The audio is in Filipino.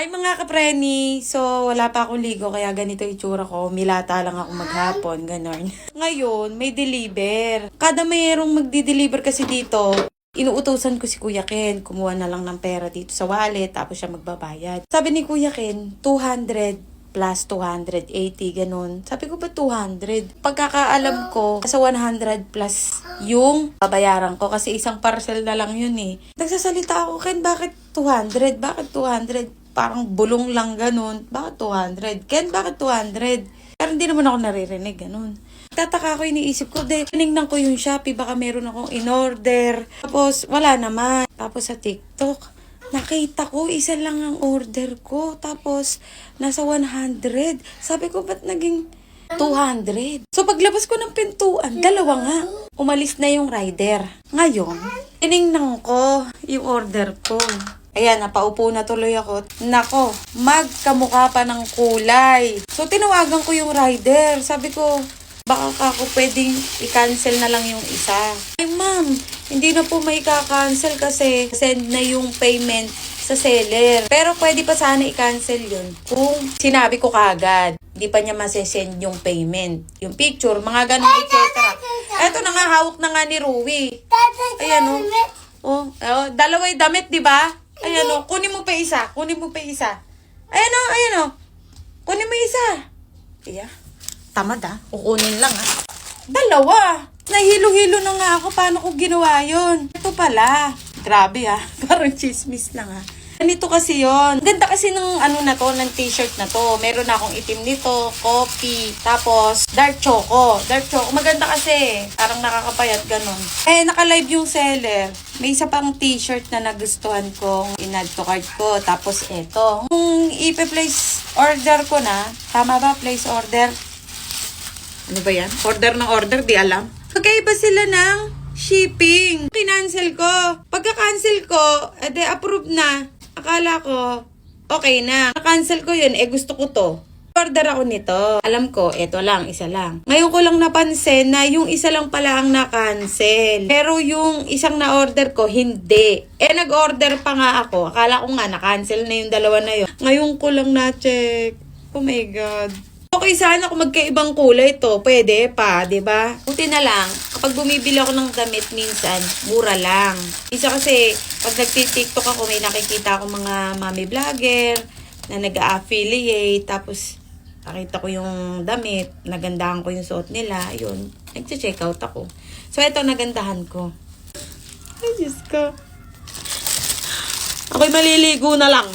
Hi mga kapreni! So, wala pa akong ligo kaya ganito itsura ko. Milata lang ako maghapon, ganon. Ngayon, may deliver. Kada mayroong magdi-deliver kasi dito, inuutosan ko si Kuya Ken. Kumuha na lang ng pera dito sa wallet, tapos siya magbabayad. Sabi ni Kuya Ken, 200 plus 280, ganun. Sabi ko ba 200? Pagkakaalam ko, sa 100 plus yung babayaran ko kasi isang parcel na lang yun eh. Nagsasalita ako, Ken, bakit 200? Bakit 200? Parang bulong lang ganun. Bakit 200? Ken, bakit 200? Pero hindi naman ako naririnig, ganun. Tataka ko, iniisip ko, tinignan ko yung Shopee, baka meron akong in-order. Tapos, wala naman. Tapos sa TikTok, nakita ko, isa lang ang order ko. Tapos, nasa 100. Sabi ko, ba't naging 200? So, paglabas ko ng pintuan, dalawa nga. Umalis na yung rider. Ngayon, tinignan ko yung order ko. Ayan, napaupo na tuloy ako. Nako, magkamukha pa ng kulay. So, tinawagan ko yung rider. Sabi ko, baka ako pwedeng i-cancel na lang yung isa. Ay, ma'am, hindi na po may ka-cancel kasi send na yung payment sa seller. Pero pwede pa sana i-cancel yun kung sinabi ko kagad. Hindi pa niya masesend yung payment. Yung picture, mga ganun, etc. Eto na nga, hawak na nga ni Rui. Ayan o. Oh, dalaway damit, di ba? Ayan o, kunin mo pa isa. Kunin mo pa isa. Ayan o, ayan o. Kunin mo isa. Iya. Tamad ah. Kukunin lang ah. Dalawa. Nahilo-hilo na nga ako. Paano ko ginawa yun? Ito pala. Grabe ah. Parang chismis lang ah. Ganito kasi yun. Ganda kasi ng ano na to, ng t-shirt na to. Meron na akong itim nito, coffee, tapos dark choco. Dark choco. Maganda kasi. Parang nakakapayat ganun. Eh, naka-live yung seller. May isa pang t-shirt na nagustuhan kong in-add to cart ko. Tapos eto. Kung ipe-place order ko na, tama ba? Place order. Ano ba yan? Order ng order, di alam. Magkaiba sila ng shipping. Kinancel ko. Pagka-cancel ko, edi approve na. Akala ko, okay na. Cancel ko yun, gusto ko to. Order ako nito. Alam ko, eto lang, isa lang. Ngayon ko lang napansin na yung isa lang pala ang na-cancel. Pero yung isang na-order ko, hindi. Nag-order pa nga ako. Akala ko nga, na-cancel na yung dalawa na yun. Ngayon ko lang na-check. Oh my God. Okay sana kung magkaibang kulay to, pwede pa, 'di ba? Buti na lang, kapag bumibili ako ng damit minsan, mura lang. Isa kasi, pag nagti-TikTok ako, may nakikita ako mga mommy vlogger na nag-affiliate, tapos nakita ko yung damit, nagandahan ko yung suot nila, yun, nag-check out ako. So, eto, nagandahan ko. Ay, Diyos ko. Ako'y maliligo na lang.